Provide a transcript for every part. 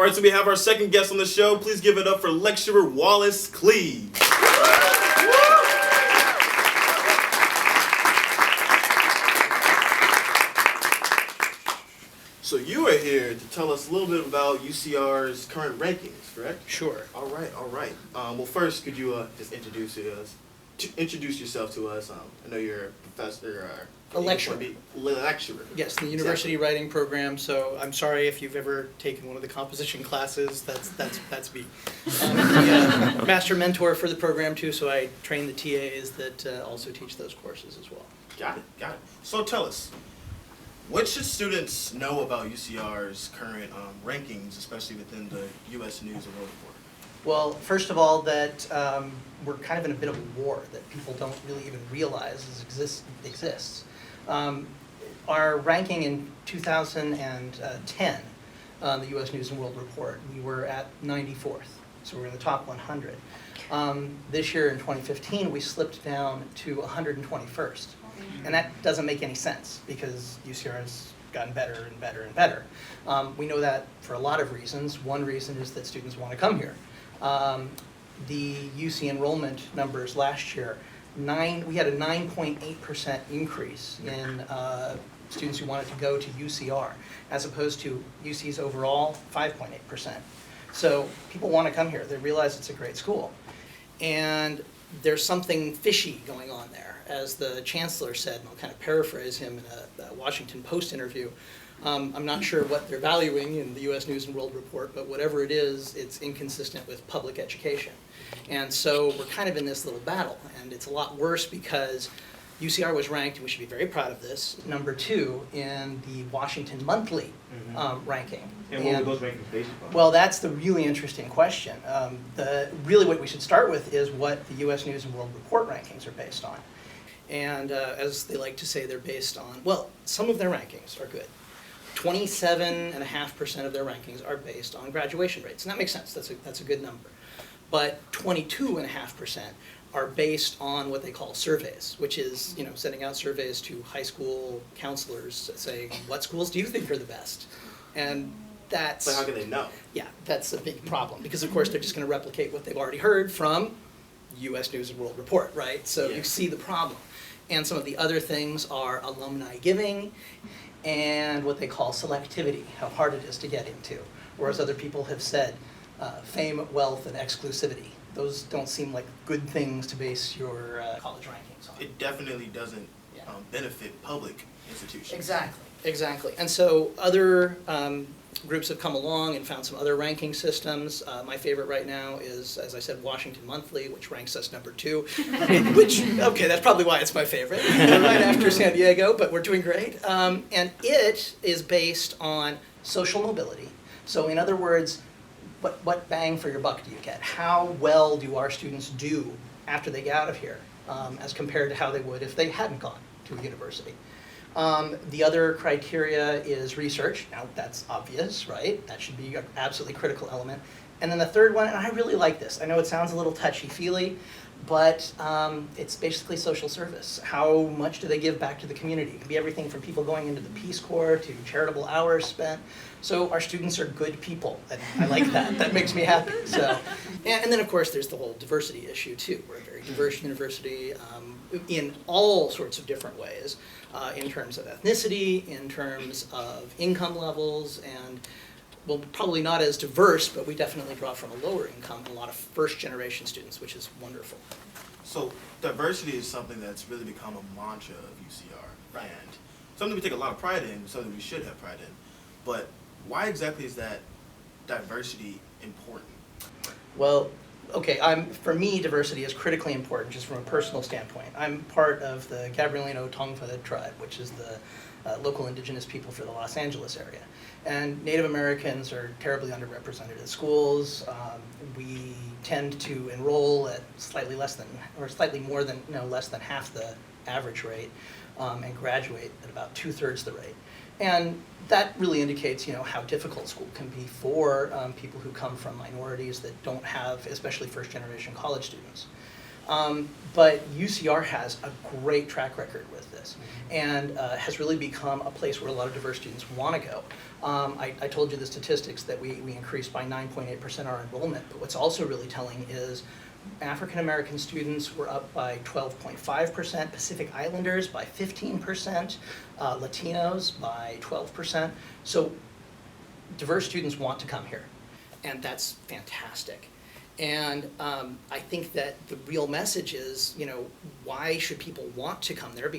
All right, so we have our second guest on the show. Please give it up for lecturer Wallace Cleaves. So you are here to tell us a little bit about UCR's current rankings, correct? Sure. All right. Well, first, could you just introduce yourself to us? I know you're a professor. A lecturer. Lecturer. Yes, the university writing program. So I'm sorry if you've ever taken one of the composition classes. That's me. The master mentor for the program too. So I train the TAs that also teach those courses as well. Got it. So tell us, what should students know about UCR's current rankings, especially within the U.S. News and World Report? Well, first of all, that we're kind of in a bit of a war that people don't really even realize exists. Our ranking in 2010, the U.S. News and World Report, we were at 94th, so we're in the top 100. This year in 2015, we slipped down to 121st, and that doesn't make any sense because UCR has gotten better and better and better. We know that for a lot of reasons. One reason is that students want to come here. The UC enrollment numbers last year, we had a 9.8% increase in students who wanted to go to UCR, as opposed to UC's overall 5.8%. So people want to come here. They realize it's a great school. And there's something fishy going on there. As the chancellor said, and I'll kind of paraphrase him in a Washington Post interview, I'm not sure what they're valuing in the U.S. News and World Report, but whatever it is, it's inconsistent with public education. And so we're kind of in this little battle, and it's a lot worse because UCR was ranked, and we should be very proud of this, number 2 in the Washington Monthly ranking. And what were those rankings based upon? Well, that's the really interesting question. Really what we should start with is what the U.S. News and World Report rankings are based on. And as they like to say, they're based on, well, some of their rankings are good. 27.5% of their rankings are based on graduation rates, and that makes sense. That's a good number. But 22.5% are based on what they call surveys, which is sending out surveys to high school counselors saying, what schools do you think are the best? And that's... But how can they know? Yeah, that's a big problem because, of course, they're just going to replicate what they've already heard from U.S. News and World Report, right? So you see the problem. And some of the other things are alumni giving and what they call selectivity, how hard it is to get into. Whereas other people have said fame, wealth, and exclusivity. Those don't seem like good things to base your college rankings on. It definitely doesn't benefit public institutions. Exactly. And so other groups have come along and found some other ranking systems. My favorite right now is, as I said, Washington Monthly, which ranks us number 2. Which, okay, that's probably why it's my favorite. Right after San Diego, but we're doing great. And it is based on social mobility. So in other words, what bang for your buck do you get? How well do our students do after they get out of here as compared to how they would if they hadn't gone to a university? The other criteria is research. Now, that's obvious, right? That should be an absolutely critical element. And then the third one, and I really like this. I know it sounds a little touchy-feely, but it's basically social service. How much do they give back to the community? It can be everything from people going into the Peace Corps to charitable hours spent. So our students are good people, and I like that. That makes me happy. So, and then, of course, there's the whole diversity issue, too. We're a very diverse university in all sorts of different ways. In terms of ethnicity, in terms of income levels, and well, probably not as diverse, but we definitely draw from a lower income, a lot of first-generation students, which is wonderful. So diversity is something that's really become a mantra of UCR, Right. and something we take a lot of pride in, something we should have pride in. But why exactly is that diversity important? Well, okay, for me, diversity is critically important just from a personal standpoint. I'm part of the Gabrielino Tongva tribe, which is the local indigenous people for the Los Angeles area. And Native Americans are terribly underrepresented at schools. We tend to enroll at slightly less than half the average rate and graduate at about 2/3 the rate. And that really indicates, how difficult school can be for people who come from minorities that don't have, especially first-generation college students. But UCR has a great track record with this, and has really become a place where a lot of diverse students want to go. I told you the statistics that we increased by 9.8% our enrollment, but what's also really telling is African American students were up by 12.5%, Pacific Islanders by 15%, Latinos by 12%. So diverse students want to come here, and that's fantastic. And I think that the real message is, why should people want to come here?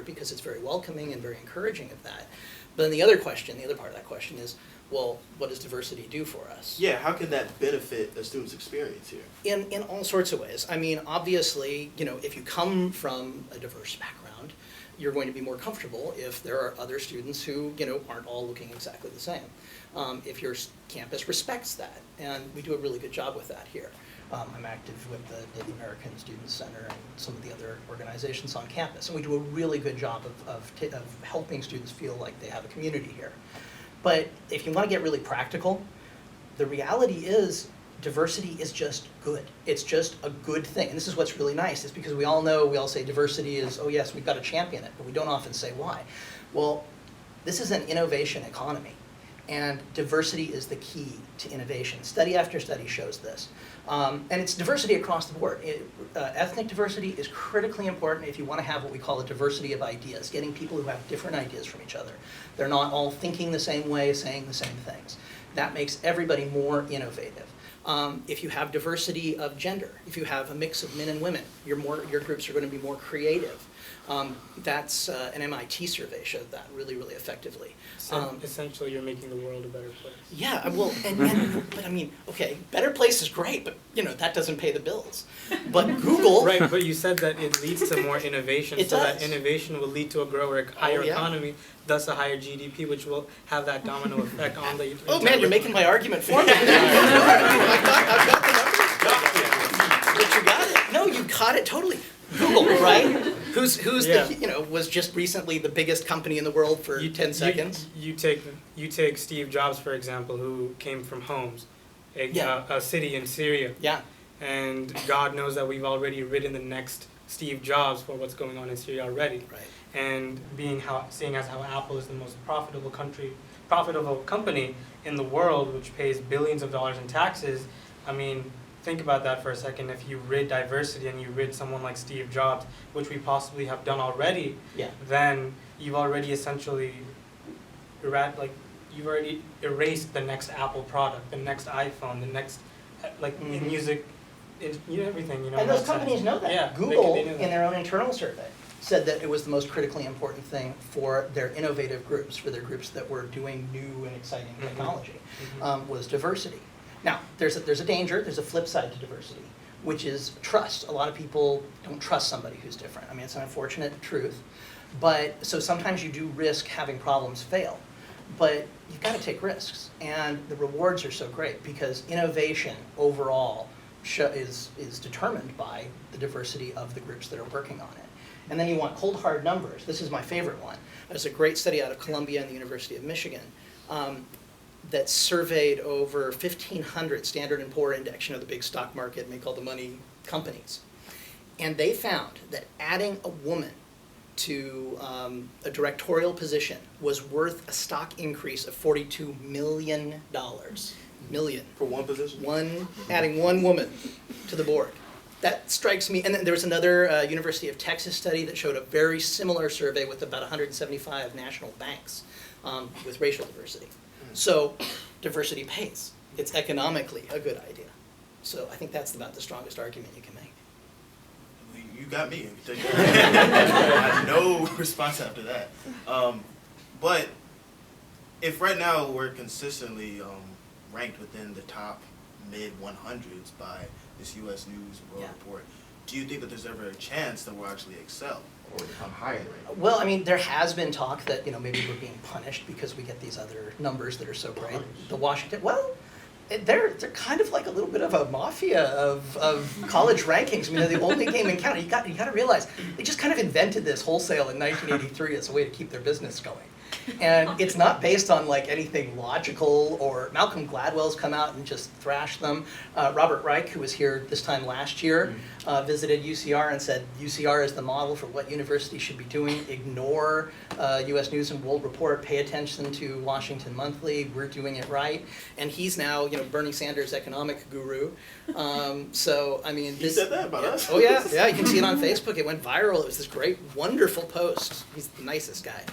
Because it's very welcoming and very encouraging of that. But then the other part of that question is, well, what does diversity do for us? Yeah, how can that benefit a student's experience here? In all sorts of ways. I mean, obviously, if you come from a diverse background, you're going to be more comfortable if there are other students who, aren't all looking exactly the same. If your campus respects that, and we do a really good job with that here. I'm active with the Native American Students Center and some of the other organizations on campus, and we do a really good job of helping students feel like they have a community here. But if you want to get really practical, the reality is diversity is just good. It's just a good thing. And this is what's really nice, is because we all say diversity is, oh yes, we've got to champion it, but we don't often say why. Well, this is an innovation economy, and diversity is the key to innovation. Study after study shows this. And it's diversity across the board. Ethnic diversity is critically important if you want to have what we call a diversity of ideas, getting people who have different ideas from each other. They're not all thinking the same way, saying the same things. That makes everybody more innovative. If you have diversity of gender, if you have a mix of men and women, your groups are going to be more creative. That's an MIT survey showed that really, really effectively. So essentially, you're making the world a better place. Yeah, well, but I mean, okay, better place is great, but that doesn't pay the bills. But Google, Right, but you said that it leads to more innovation, It so does. that innovation will lead to a higher yeah. economy, thus a higher GDP, which will have that domino effect on the. Oh man, you're making my argument for me. I've got the numbers. But you got it. No, you got it totally. Google, right? Who's Yeah. was just recently the biggest company in the world for 10 seconds. You take Steve Jobs, for example, who came from Homs, a city in Syria. Yeah. And God knows that we've already ridden the next Steve Jobs for what's going on in Syria already. Right. And seeing as how Apple is the most profitable company in the world, which pays billions of dollars in taxes, I mean, think about that for a second. If you rid diversity and you rid someone like Steve Jobs, which we possibly have done already, then you've already essentially erased the next Apple product, the next iPhone, the next in music, everything. And those companies know that. Yeah, Google, they know that. in their own internal survey, said that it was the most critically important thing for their innovative groups, for their groups that were doing new and exciting technology, was diversity. Now, there's a danger, there's a flip side to diversity, which is trust. A lot of people don't trust somebody who's different. I mean, it's an unfortunate truth. But, so sometimes you do risk having problems fail. But you've got to take risks. And the rewards are so great because innovation overall is determined by the diversity of the groups that are working on it. And then you want cold hard numbers. This is my favorite one. There's a great study out of Columbia and the University of Michigan that surveyed over 1,500 Standard & Poor Index, the big stock market, make all the money companies. And they found that adding a woman to a directorial position was worth a stock increase of $42 million. Million. For one position? Adding one woman to the board. That strikes me. And then there was another University of Texas study that showed a very similar survey with about 175 national banks with racial diversity. So diversity pays. It's economically a good idea. So I think that's about the strongest argument you can make. You got me. I have no response after that. But if right now we're consistently ranked within the top mid-100s by this U.S. News World Report, do you think that there's ever a chance that we'll actually excel or become higher in the ranking? Well, I mean, there has been talk that maybe we're being punished because we get these other numbers that are so great. The Washington, they're kind of like a little bit of a mafia of college rankings. I mean, they're the only game in town. You got to realize they just kind of invented this wholesale in 1983 as a way to keep their business going. And it's not based on like anything logical, or Malcolm Gladwell's come out and just thrashed them. Robert Reich, who was here this time last year, visited UCR and said UCR is the model for what universities should be doing. Ignore US News and World Report, pay attention to Washington Monthly, we're doing it right. And he's now, Bernie Sanders' economic guru. So, I mean, He said that about us. Oh yeah, yeah, you can see it on Facebook. It went viral. It was this great, wonderful post. He's the nicest guy.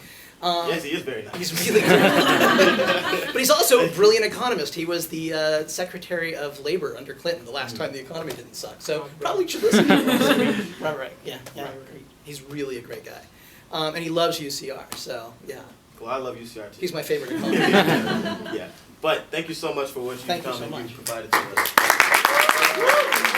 Yes, he is very nice. He's really good. But he's also a brilliant economist. He was the Secretary of Labor under Clinton the last time the economy didn't suck. So probably should listen to him. Right. Yeah. He's really a great guy. And he loves UCR, so yeah. Well, I love UCR too. He's my favorite economist. Yeah. But thank you so much for what you've Thank you come so and much. you provided to us.